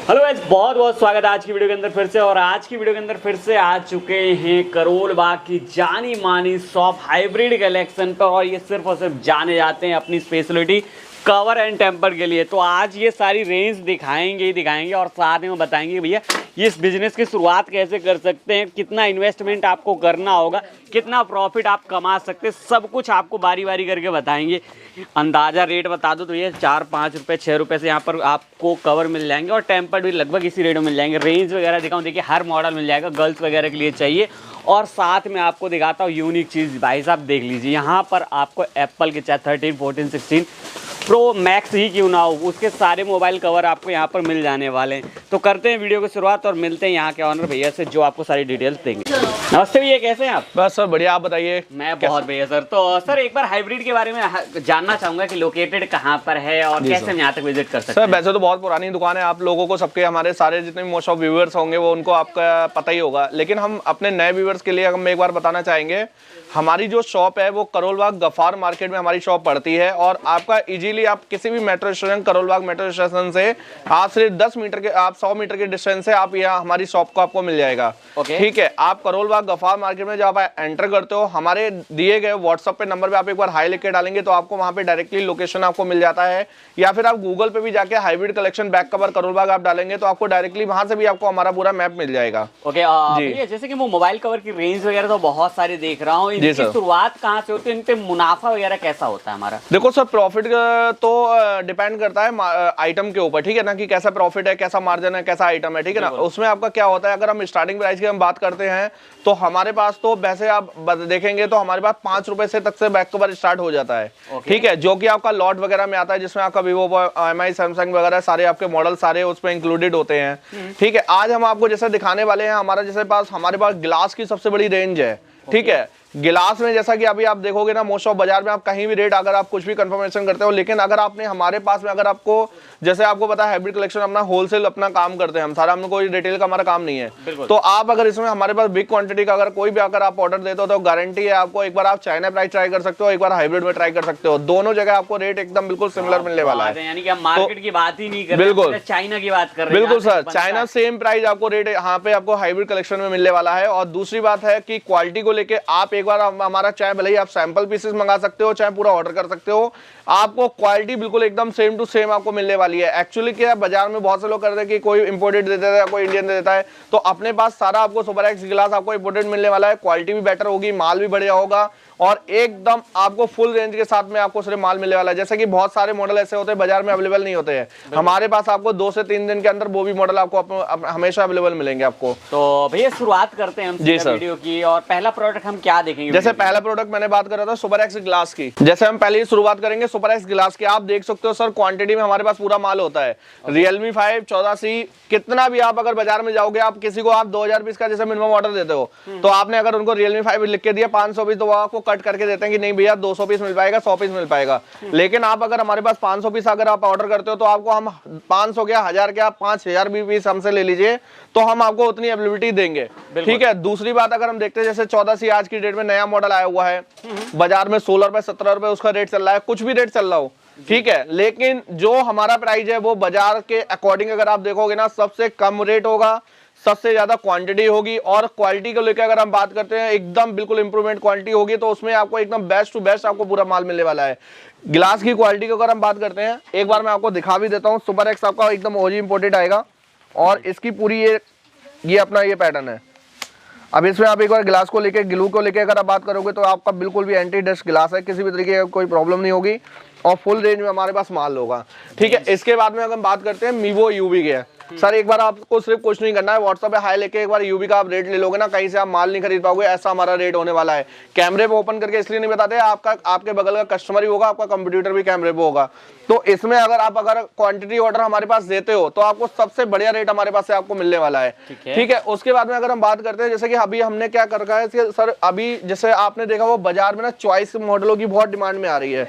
Hello guys, बहुत बहुत स्वागत है आज की वीडियो के अंदर फिर से। और आज की वीडियो के अंदर फिर से आ चुके हैं करोल बाग की जानी मानी शॉप हाइब्रिड कलेक्शन पर। और ये सिर्फ और सिर्फ जाने जाते हैं अपनी स्पेशलिटी कवर एंड टेम्पर के लिए। तो आज ये सारी रेंज दिखाएंगे और साथ में बताएंगे भैया ये इस बिजनेस की शुरुआत कैसे कर सकते हैं, कितना इन्वेस्टमेंट आपको करना होगा, कितना प्रॉफिट आप कमा सकते हैं, सब कुछ आपको बारी बारी करके बताएंगे। अंदाज़ा रेट बता दो तो ये 4-5 रुपये 6 रुपये से यहाँ पर आपको कवर मिल जाएंगे और टेम्पर भी लगभग इसी रेट में मिल जाएंगे। रेंज वगैरह दिखाऊँ, देखिए हर मॉडल मिल जाएगा, गर्ल्स वगैरह के लिए चाहिए। और साथ में आपको दिखाता हूँ यूनिक चीज़, भाई साहब देख लीजिए यहाँ पर आपको एप्पल के चाहे 13, 14, 16 प्रो मैक्स ही क्यों ना हो, उसके सारे मोबाइल कवर आपको यहाँ पर मिल जाने वाले हैं। तो करते हैं वीडियो की शुरुआत और मिलते हैं यहाँ के ऑनर भैया से जो आपको सारी डिटेल्स देंगे। नमस्ते भैया, कैसे हैं आप? बस सर बढ़िया, आप बताइए। मैं बहुत बढ़िया सर। तो सर एक बार हाइब्रिड के बारे में जानना चाहूंगा कि लोकेटेड कहाँ पर है और कैसे हम यहाँ तक विजिट कर सकते हैं। सर वैसे तो बहुत पुरानी दुकान है, आप लोगों को सबके हमारे सारे जितने मोस्ट ऑफ व्यूअर्स होंगे वो उनको आपका पता ही होगा, लेकिन हम अपने नए व्यूअर्स के लिए हम एक बार बताना चाहेंगे हमारी जो शॉप है वो करोल बाग गफार मार्केट में हमारी शॉप पड़ती है। और आपका इजीली आप किसी भी metro station, Karol Bagh metro station से आप सिर्फ 10 मीटर के, आप 100 मीटर के डिस्टेंस से आप यहाँ हमारी शॉप को आपको मिल जाएगा। ठीक है, आप करोल बाग गफार मार्केट में जब आप एंटर करते हो हमारे दिए गए व्हाट्सएप पे नंबर पे आप एक बार हाई लिख के डालेंगे तो आपको वहाँ पे डायरेक्टली लोकेशन आपको मिल जाता है। या फिर आप गूगल पे भी जाके hybrid collection back cover Karol Bagh आप डालेंगे तो आपको डायरेक्टली वहाँ से भी आपको हमारा पूरा मैप मिल जाएगा। ओके, जैसे कि वो मोबाइल कवर की रेंज वगैरह तो बहुत सारे देख रहा हूँ, इनकी शुरुआत कहाँ से होती है, इन पे मुनाफा वगैरह कैसा होता है हमारा? देखो सर, प्रॉफिट तो डिपेंड करता है आइटम के ऊपर, ठीक है ना, कि कैसा प्रॉफिट है, कैसा मार्जिन है, कैसा आइटम है, ठीक है ना। उसमें आपका क्या होता है, अगर हम स्टार्टिंग प्राइस की हम बात करते हैं तो हमारे पास तो वैसे आप देखेंगे तो हमारे पास 5 रुपए से तक से बैक कवर स्टार्ट हो जाता है। ठीक है, जो कि आपका लॉट वगैरह में आता है, जिसमें आपका वीवो, एमआई, सैमसंग वगैरह सारे आपके मॉडल सारे उसमें इंक्लूडेड होते हैं। ठीक है, आज हम आपको जैसे दिखाने वाले हैं हमारे पास ग्लास की सबसे बड़ी रेंज है। ठीक है, गिलास में जैसा कि अभी आप देखोगे ना, मोस्ट ऑफ बाजार में आप कहीं भी रेट अगर आप कुछ भी कंफर्मेशन करते हो, लेकिन अगर आपने हमारे पास में अगर आपको जैसे आपको पता है हाइब्रिड कलेक्शन अपना होलसेल अपना काम करते हैं हम सारा, हमने कोई रिटेल का हमारा काम नहीं है। तो आप अगर इसमें हमारे पास बिग क्वांटिटी का अगर कोई भी अगर आप ऑर्डर देते हो तो गारंटी है आपको, एक बार आप चाइना प्राइस ट्राई कर सकते हो, एक बार हाइब्रिड में ट्राई कर सकते हो, दोनों जगह आपको रेट एकदम बिल्कुल सिमिलर मिलने वाला है। यानी कि हम मार्केट की बात ही नहीं कर रहे, बिल्कुल चाइना की बात कर रहे हैं। बिल्कुल सर, चाइना सेम प्राइस आपको रेट यहाँ पे आपको हाइब्रिड कलेक्शन में मिलने वाला है। और दूसरी बात है कि क्वालिटी को लेके आप एक बार हमारा चाहे भले ही आप सैंपल पीसेस मंगा सकते हो चाहे पूरा ऑर्डर कर सकते हो, आपको क्वालिटी बिल्कुल एकदम सेम टू सेम आपको मिलने वाली है। एक्चुअली क्या है, बाजार में बहुत से लोग करते हैं कि कोई इंपोर्टेड दे देता है, कोई इंडियन दे देता है, तो अपने पास सारा आपको सुपर एक्स गिलास आपको इंपोर्टेड मिलने वाला है। क्वालिटी भी बेटर होगी, माल भी बढ़िया होगा और एकदम आपको फुल रेंज के साथ में आपको सिर्फ माल मिलने वाला है। जैसे कि बहुत सारे मॉडल ऐसे होते हैं बाजार में अवेलेबल नहीं होते हैं, हमारे पास आपको 2 से 3 दिन के अंदर वो भी मॉडल आपको हमेशा अवेलेबल मिलेंगे आपको। तो भैया शुरुआत करते हैं हम वीडियो की, और पहला प्रोडक्ट हम क्या देखेंगे? जैसे पहला प्रोडक्ट मैंने बात कर रहा था सुपर एक्स ग्लास की, जैसे हम पहले ही शुरुआत करेंगे सुपर एक्स ग्लास की। आप देख सकते हो सर, क्वांटिटी में हमारे पास पूरा माल होता है। Realme 5 14C कितना भी आप अगर बाजार में जाओगे, आप किसी को आप 2000 पीस का जैसे मिनिमम ऑर्डर देते हो तो आपने अगर उनको Realme 5 लिख के दिया 500 पीस, तो वो आपको कट करके देते हैं कि नहीं भैया 200 पीस मिल पाएगा, 100 पीस मिल पाएगा। लेकिन आप अगर हमारे पास 500 पीस अगर आप ऑर्डर करते हो तो आपको हम 500 क्या 1000 क्या 5000 भी पीस हमसे ले लीजिए तो हम आपको उतनी अवेलेबिलिटी देंगे। ठीक है, दूसरी बात अगर हम देखते हैं जैसे 14C आज की डेट में नया मॉडल आया हुआ है, बाजार में 16 रुपए 17 रुपए उसका रेट चल रहा है, कुछ भी रेट चल रहा हो, ठीक है, लेकिन जो हमारा प्राइस है वो बाजार के अकॉर्डिंग अगर आप देखोगे ना सबसे कम रेट होगा, सबसे ज्यादा क्वांटिटी होगी। और क्वालिटी को लेकर अगर हम बात करते हैं एकदम बिल्कुल इंप्रूवमेंट क्वालिटी होगी, तो उसमें आपको एकदम बेस्ट टू बेस्ट आपको पूरा माल मिलने वाला है। ग्लास की क्वालिटी को अगर हम बात करते हैं, एक बार मैं आपको दिखा भी देता हूँ। सुपर एक्स आपका एकदम ओजी इंपोर्टेड आएगा और इसकी पूरी ये अपना ये पैटर्न है। अब इसमें आप एक बार ग्लास को लेके, ग्लू को लेके अगर आप बात करोगे तो आपका बिल्कुल भी एंटी डस्ट ग्लास है, किसी भी तरीके की कोई प्रॉब्लम नहीं होगी और फुल रेंज में हमारे पास माल होगा। ठीक है, इसके बाद में अगर हम बात करते हैं मीवो यूवी के, सर एक बार आपको सिर्फ कुछ नहीं करना है, व्हाट्सएप पे हाई लेके एक बार यूवी का आप रेट ले लोगे ना, कहीं से आप माल नहीं खरीद पाओगे, ऐसा हमारा रेट होने वाला है। कैमरे पे ओपन करके इसलिए नहीं बताते, आपका आपके बगल का कस्टमर ही होगा, आपका कंप्यूटर भी कैमरे पे होगा। तो इसमें अगर आप क्वांटिटी ऑर्डर हमारे पास देते हो तो आपको सबसे बढ़िया रेट हमारे पास से आपको मिलने वाला है। ठीक है, उसके बाद में अगर हम बात करते हैं जैसे कि अभी हमने क्या कर रखा है सर, अभी जैसे आपने देखा वो बाजार में ना चॉइस मॉडलों की बहुत डिमांड में आ रही है,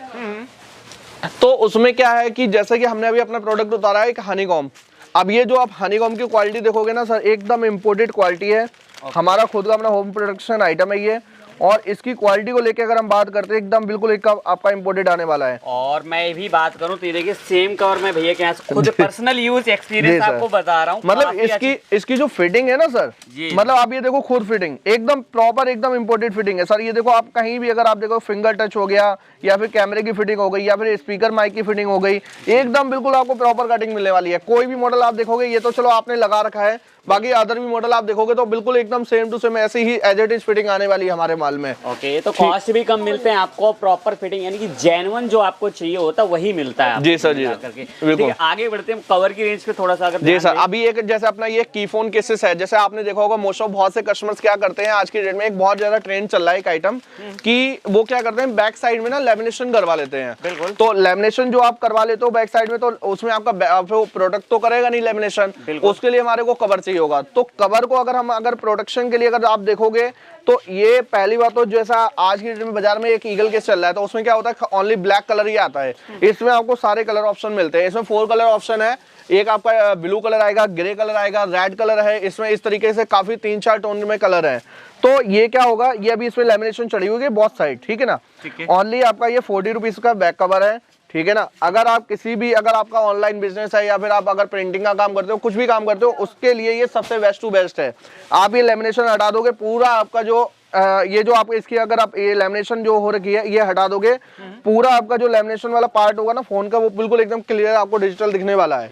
तो उसमें क्या है कि जैसे कि हमने अभी अपना प्रोडक्ट उतारा है एक हनीकॉम। अब ये जो आप हनीकॉम की क्वालिटी देखोगे ना सर, एकदम इंपोर्टेड क्वालिटी है, हमारा खुद का अपना होम प्रोडक्शन आइटम है ये। और इसकी क्वालिटी को लेके अगर हम बात करते हैं एकदम बिल्कुल एक आपका इंपोर्टेड आने वाला है। और मैं भी बात करूं तो ये देखिए सेम कवर में भैया के यहाँ से खुद पर्सनल यूज एक्सपीरियंस आपको बता रहा हूँ। मतलब इसकी जो फिटिंग है ना सर, मतलब आप ये देखो खुद फिटिंग एकदम प्रॉपर एकदम इंपोर्टेड फिटिंग है सर। ये देखो आप कहीं भी अगर आप देखो फिंगर टच हो गया या फिर कैमरे की फिटिंग हो गई या फिर स्पीकर माइक की फिटिंग हो गई, एकदम बिल्कुल आपको प्रॉपर कटिंग मिलने वाली है। कोई भी मॉडल आप देखोगे, ये तो चलो आपने लगा रखा है, बाकी अदर भी मॉडल आप देखोगे तो बिल्कुल एकदम सेम टू सेम ऐसी ही एज इट इज फिटिंग आने वाली है हमारे माल में। ओके, तो कॉस्ट भी कम मिलते हैं आपको, प्रॉपर फिटिंग यानी कि जेन्युइन जो आपको चाहिए होता है वही मिलता है। जी सर, जी बिल्कुल। आगे बढ़ते हैं कवर की रेंज पे थोड़ा सा अगर। जी सर, अभी एक जैसे अपना ये की फोन केसेस है, जैसे आपने देखा होगा मोस्ट ऑफ बहुत से कस्टमर्स क्या करते हैं आज की डेट में, एक बहुत ज्यादा ट्रेंड चल रहा है एक आइटम कि वो क्या करते हैं बैक साइड में ना लेमिनेशन करवा लेते हैं। बिल्कुल। तो लेमिनेशन जो आप करवा लेते हो बैक साइड में, तो उसमें आपका प्रोडक्ट तो करेगा नहीं लेमिनेशन, उसके लिए हमारे को कवर चाहिए होगा। तो कवर को अगर प्रोटेक्शन के लिए अगर आप देखोगे तो ये पहली बात तो जैसा आज की डेट में बाजार में एक ईगल केस चल रहा है, तो उसमें क्या होता है ओनली ब्लैक कलर ही आता है। इसमें आपको सारे कलर ऑप्शन मिलते हैं। इसमें 4 कलर ऑप्शन है, एक आपका ब्लू कलर आएगा, ग्रे कलर आएगा, रेड कलर है, इसमें इस तरीके से काफी 3-4 टोन में कलर है। तो ये क्या होगा, ये अभी इसमें लेमिनेशन चढ़ी हुई है बहुत साइड, ठीक है ना। ओनली आपका ये 40 रुपीज का बैक कवर है, ठीक है ना। अगर आप किसी भी अगर आपका ऑनलाइन बिजनेस है या फिर आप अगर प्रिंटिंग का काम करते हो, कुछ भी काम करते हो, उसके लिए ये सबसे बेस्ट टू बेस्ट है। आप ये लेमिनेशन हटा दोगे, पूरा आपका जो ये जो आपको इसकी अगर आप ये लेमिनेशन जो हो रखी है ये हटा दोगे, पूरा आपका जो लेमिनेशन वाला पार्ट होगा ना फोन का, वो बिल्कुल एकदम क्लियर आपको डिजिटल दिखने वाला है।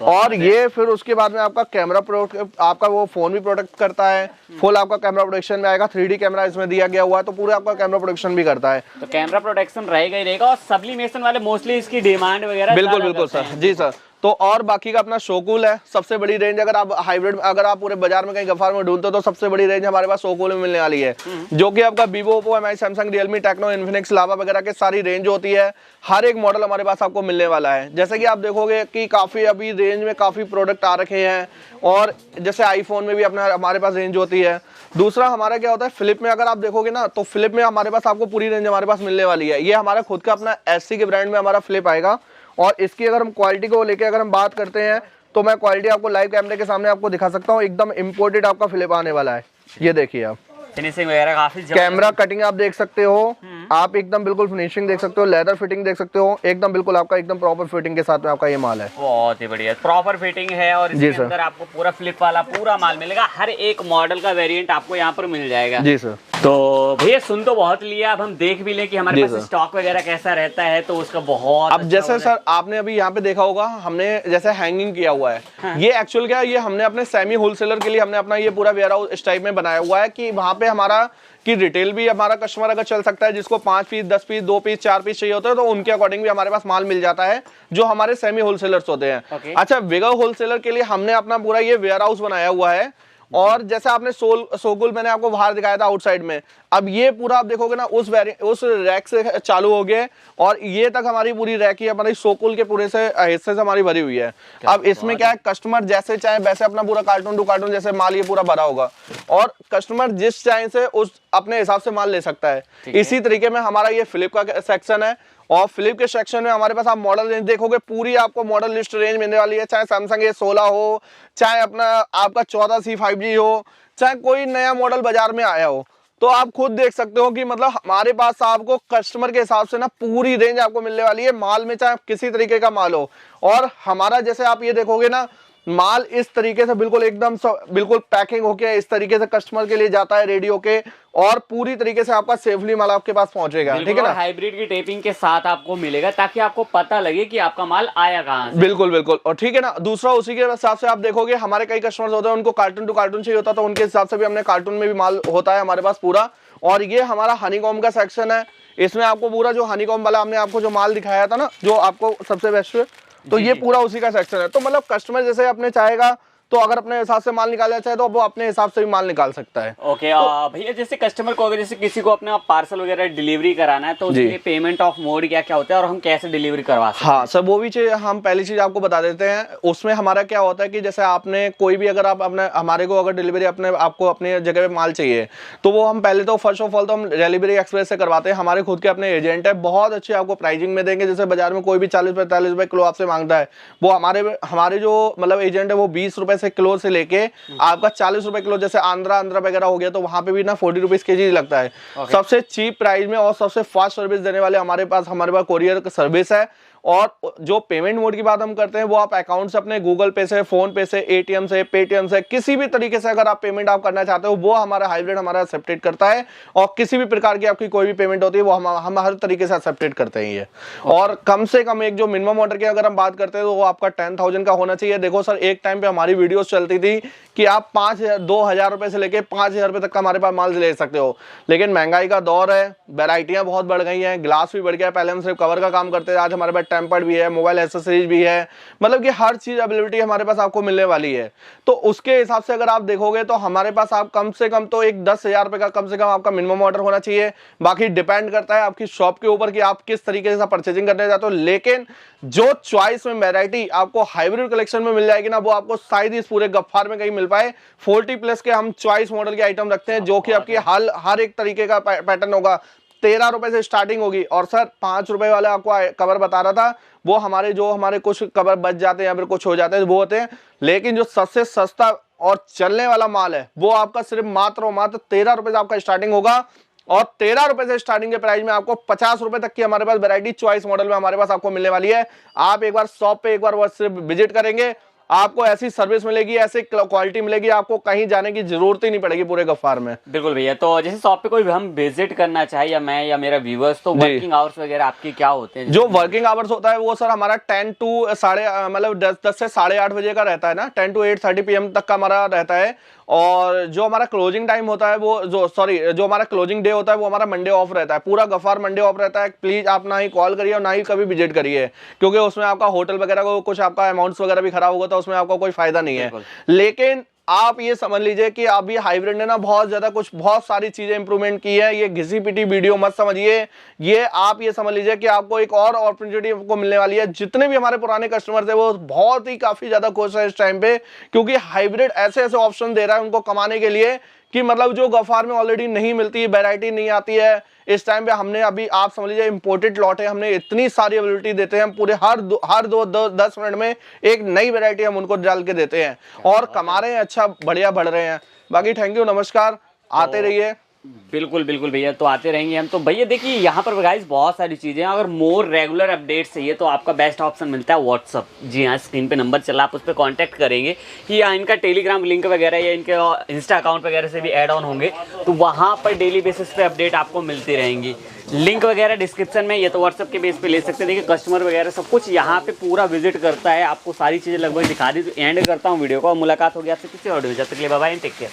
और ये फिर उसके बाद में आपका कैमरा आपका वो फोन भी प्रोटेक्ट करता है, फुल आपका कैमरा प्रोटेक्शन में आएगा, 3D कैमरा इसमें दिया गया हुआ है, तो पूरा आपका कैमरा प्रोटेक्शन भी करता है। तो कैमरा प्रोटेक्शन रहेगा ही रहेगा। और सब्लिमेशन वाले मोस्टली इसकी डिमांड वगैरह बिल्कुल बिल्कुल सर, जी सर। तो और बाकी का अपना शोकूल है, सबसे बड़ी रेंज अगर आप हाइब्रिड अगर आप पूरे बाजार में कहीं गफार में ढूंढते हो तो सबसे बड़ी रेंज हमारे पास शोकूल में मिलने वाली है, जो कि आपका Vivo, Oppo, Mi, Samsung, Realme, Tecno, Infinix, Lava वगैरह के सारी रेंज होती है। हर एक मॉडल हमारे पास आपको मिलने वाला है। जैसे कि आप देखोगे कि काफी अभी रेंज में काफी प्रोडक्ट आ रखे हैं, और जैसे आईफोन में भी अपना हमारे पास रेंज होती है। दूसरा हमारा क्या होता है, फ्लिप में अगर आप देखोगे ना तो फ्लिप में हमारे पास आपको पूरी रेंज हमारे पास मिलने वाली है। ये हमारा खुद का अपना एससी के ब्रांड में हमारा फ्लिप आएगा। और इसकी अगर हम क्वालिटी को लेके अगर हम बात करते हैं तो मैं क्वालिटी आपको लाइव कैमरे के सामने आपको दिखा सकता हूँ। एकदम इंपोर्टेड आपका फ्लिप आने वाला है, ये देखिए आप। फिनिशिंग वगैरह काफी कैमरा कटिंग आप देख सकते हो, आप एकदम बिल्कुल फिनिशिंग देख सकते हो, लेदर फिटिंग देख सकते हो, एकदम बिल्कुल आपका एकदम प्रॉपर फिटिंग के साथ में आपका ये माल है। बहुत ही बढ़िया प्रॉपर फिटिंग है। और इसके अंदर आपको पूरा फ्लिप वाला पूरा माल मिलेगा, हर एक मॉडल का वेरिएंट आपको यहाँ पर मिल जाएगा। जी सर। तो भैया सुन तो बहुत लिया, अब हम देख भी लें कि हमारे पास स्टॉक वगैरह कैसा रहता है, तो उसका बहुत अब जैसे सर आपने अभी यहाँ पे देखा होगा हमने जैसे हैंगिंग किया हुआ है। हाँ। ये एक्चुअल क्या है, ये हमने अपने सेमी होलसेलर के लिए हमने अपना ये पूरा वेयर हाउस इस टाइप में बनाया हुआ है कि वहाँ पे हमारा कि रिटेल भी हमारा कस्टमर अगर चल सकता है, जिसको 5 पीस, 10 पीस, 2 पीस, 4 पीस चाहिए होता है, तो उनके अकॉर्डिंग भी हमारे पास माल मिल जाता है जो हमारे सेमी होलसेलर्स होते हैं। अच्छा, बिगर होलसेलर के लिए हमने अपना पूरा ये वेयर हाउस बनाया हुआ है। और जैसे आपने सोकुल मैंने आपको बाहर दिखाया था आउटसाइड में, अब ये पूरा आप देखोगे ना उस रैक से चालू हो गए और ये तक हमारी पूरी रैक ही हमारी सोकुल के पूरे से हिस्से से हमारी भरी हुई है। अब इसमें क्या है, कस्टमर जैसे चाहे वैसे अपना पूरा कार्टून टू कार्टून जैसे माल ये पूरा भरा होगा, और कस्टमर जिस चाहे से उस अपने हिसाब से माल ले सकता है। इसी तरीके में हमारा ये फ्लिप का सेक्शन है, और फ्लिप के सेक्शन में हमारे पास आप मॉडल रेंज देखोगे, पूरी आपको मॉडल लिस्ट रेंज मिलने वाली है। चाहे सैमसंग A16 हो, चाहे अपना आपका 14C 5G हो, चाहे कोई नया मॉडल बाजार में आया हो, तो आप खुद देख सकते हो कि मतलब हमारे पास आपको कस्टमर के हिसाब से ना पूरी रेंज आपको मिलने वाली है माल में, चाहे किसी तरीके का माल हो। और हमारा जैसे आप ये देखोगे ना, माल इस तरीके से बिल्कुल एकदम बिल्कुल पैकिंग होके इस तरीके से कस्टमर के लिए जाता है रेडी होके, और पूरी तरीके से आपका सेफली माल आपके पास पहुंचेगा। ठीक है ना, हाइब्रिड की टेपिंग के साथ आपको मिलेगा ताकि आपको पता लगे कि आपका माल आया कहां से। बिल्कुल बिल्कुल। और ठीक है ना, दूसरा उसी के हिसाब से आप देखोगे हमारे कई कस्टमर्स होते हैं उनको कार्टून टू कार्टून चाहिए होता है, तो उनके हिसाब से भी हमने कार्टून में भी माल होता है हमारे पास पूरा। और ये हमारा हनीकॉम का सेक्शन है, इसमें आपको पूरा जो हनीकॉम वाला हमने आपको जो माल दिखाया था ना, जो आपको सबसे बेस्ट, तो ये पूरा उसी का सेक्शन है। तो मतलब कस्टमर जैसे अपने चाहेगा तो अगर अपने हिसाब से माल निकालना चाहे तो वो अपने हिसाब से भी माल निकाल सकता है। ओके भैया, जैसे कस्टमर को अगर जैसे किसी को अपना पार्सल वगैरह डिलीवरी कराना है तो उसके लिए पेमेंट ऑफ मोड क्या क्या होता है और हम कैसे डिलीवरी करवा सकते हैं? हाँ सर, वो भी चीज हम पहली चीज आपको बता देते हैं। उसमें हमारा क्या होता है कि जैसे आपने कोई भी अगर आप अपने हमारे को अगर डिलीवरी अपने आपको अपने जगह पे माल चाहिए, तो वो हम पहले तो फर्स्ट ऑफ ऑल तो हम डिलीवरी एक्सप्रेस से करवाते हैं। हमारे खुद के अपने एजेंट है, बहुत अच्छे आपको प्राइसिंग में देंगे। जैसे बाजार में कोई भी 40-45 रुपए किलो आपसे मांगता है, वो हमारे जो मतलब एजेंट है वो 20 रुपए से किलो से लेके आपका 40 रुपए किलो, जैसे आंध्रा वगैरह हो गया तो वहां पे भी ना 40 रुपीज केजी लगता है। सबसे चीप प्राइस में और सबसे फास्ट सर्विस देने वाले हमारे पास कोरियर सर्विस है। और जो पेमेंट मोड की बात हम करते हैं वो आप अकाउंट से, अपने गूगल पे से, फोन पे से, एटीएम से, पेटीएम से, किसी भी तरीके से अगर आप पेमेंट आप करना चाहते हो वो हमारा हाइब्रिड हमारा एक्सेप्टेड करता है। और किसी भी प्रकार की आपकी कोई भी पेमेंट होती है वो हम हर तरीके से एक्सेप्टेड करते हैं ये। और कम से कम एक जो मिनिमम ऑर्डर की अगर हम बात करते हैं तो वो आपका 10,000 का होना चाहिए। देखो सर, एक टाइम पे हमारी वीडियोस चलती थी कि आप 2,000 रुपए से लेके 5,000 रुपए तक का हमारे पास माल ले सकते हो, लेकिन महंगाई का दौर है, वैरायटियां बहुत बढ़ गई हैं, ग्लास भी बढ़ गया है। पहले हम सिर्फ कवर का काम करते थे, आज हमारे पास टेम्पर्ड भी है, मोबाइल एसेसरीज भी है, मतलब कि हर चीज अवेलेबिलिटी हमारे पास आपको मिलने वाली है। तो उसके हिसाब से अगर आप देखोगे तो हमारे पास आप कम से कम तो एक 10,000 रुपए का कम से कम आपका मिनिमम ऑर्डर होना चाहिए। बाकी डिपेंड करता है आपकी शॉप के ऊपर कि आप किस तरीके से परचेजिंग करने जाते हो। लेकिन जो चॉइस में वैरायटी आपको हाइब्रिड कलेक्शन में मिल जाएगी ना, वो आपको शायद इस पूरे गफ्फार में कहीं मिल पाए। 40 प्लस के हम चॉइस मॉडल के आइटम रखते हैं जो कि आपकी हर एक तरीके का पैटर्न होगा। 13 रुपए से स्टार्टिंग होगी। और सर 5 रुपए वाले आपको कवर बता रहा था, वो हमारे कुछ कवर बच जाते हैं या फिर कुछ हो जाते हैं वो होते हैं। लेकिन जो सबसे सस्ता और चलने वाला माल है वो आपका सिर्फ मात्र और मात्र 13 रुपए से आपका स्टार्टिंग होगा। और 13 रुपए से स्टार्टिंग के प्राइस में आपको 50 रुपए तक की हमारे पास वैरायटी चॉइस मॉडल में हमारे पास आपको मिलने वाली है। आप एक बार शॉप पे एक बार सिर्फ विजिट करेंगे, आपको ऐसी सर्विस मिलेगी, ऐसी क्वालिटी मिलेगी, आपको कहीं जाने की जरूरत ही नहीं पड़ेगी पूरे गफ्फार में। बिल्कुल भैया। तो जैसे शॉप पे कोई हम विजिट करना चाहे, या मैं या मेरा व्यूअर्स, तो वर्किंग आवर्स वगैरह आपके क्या होते हैं? जो वर्किंग आवर्स होता है वो सर हमारा 10 से 8:30 बजे का रहता है ना, 10 to 8:30 PM तक का हमारा रहता है। और जो हमारा क्लोजिंग टाइम होता है जो हमारा क्लोजिंग डे होता है वो हमारा मंडे ऑफ रहता है। पूरा गफ्फार मंडे ऑफ रहता है। प्लीज आप ना ही कॉल करिए और ना ही कभी विजिट करिए, क्योंकि उसमें आपका होटल वगैरह को कुछ आपका अमाउंट्स वगैरह भी खराब होगा तो उसमें आपका कोई फायदा नहीं है। लेकिन आप ये समझ लीजिए कि अभी हाइब्रिड ने ना बहुत सारी चीजें इंप्रूवमेंट की है। ये घिसी पिटी वीडियो मत समझिए, ये आप ये समझ लीजिए कि आपको एक और अपॉर्चुनिटी आपको मिलने वाली है। जितने भी हमारे पुराने कस्टमर थे वो बहुत ही काफी ज्यादा खुश है इस टाइम पे, क्योंकि हाइब्रिड ऐसे ऑप्शन दे रहा है उनको कमाने के लिए कि मतलब जो गफ्फार में ऑलरेडी नहीं मिलती, वैरायटी नहीं आती है। इस टाइम पे हमने अभी आप समझ लीजिए इंपोर्टेड लॉट है, हमने इतनी सारी अवेलेबिलिटी देते हैं, हम पूरे हर 10 मिनट में एक नई वैरायटी हम उनको डाल के देते हैं और कमा रहे हैं, अच्छा बढ़िया बढ़ रहे हैं। बाकी थैंक यू, नमस्कार, आते रहिए। बिल्कुल बिल्कुल भैया, तो आते रहेंगे हम। तो भैया देखिए यहाँ पर गाइस बहुत सारी चीज़ें हैं। अगर मोर रेगुलर अपडेट चाहिए तो आपका बेस्ट ऑप्शन मिलता है व्हाट्सअप। जी हाँ, स्क्रीन पे नंबर चला, आप उस पर कांटेक्ट करेंगे कि या इनका टेलीग्राम लिंक वगैरह या इनके इंस्टा अकाउंट वगैरह से भी ऐड ऑन होंगे, तो वहाँ पर डेली बेसिस पे अपडेट आपको मिलती रहेंगी। लिंक वगैरह डिस्क्रिप्शन में, ये तो व्हाट्सअप के बेस पे ले सकते हैं। देखिए कस्टमर वगैरह सब कुछ यहाँ पे पूरा विजिट करता है, आपको सारी चीज़ें लगभग दिखा दी। तो एंड करता हूँ वीडियो को, मुलाकात होगी आपसे किसी और वीडियो। जब तक के लिए बाय बाय, टेक केयर।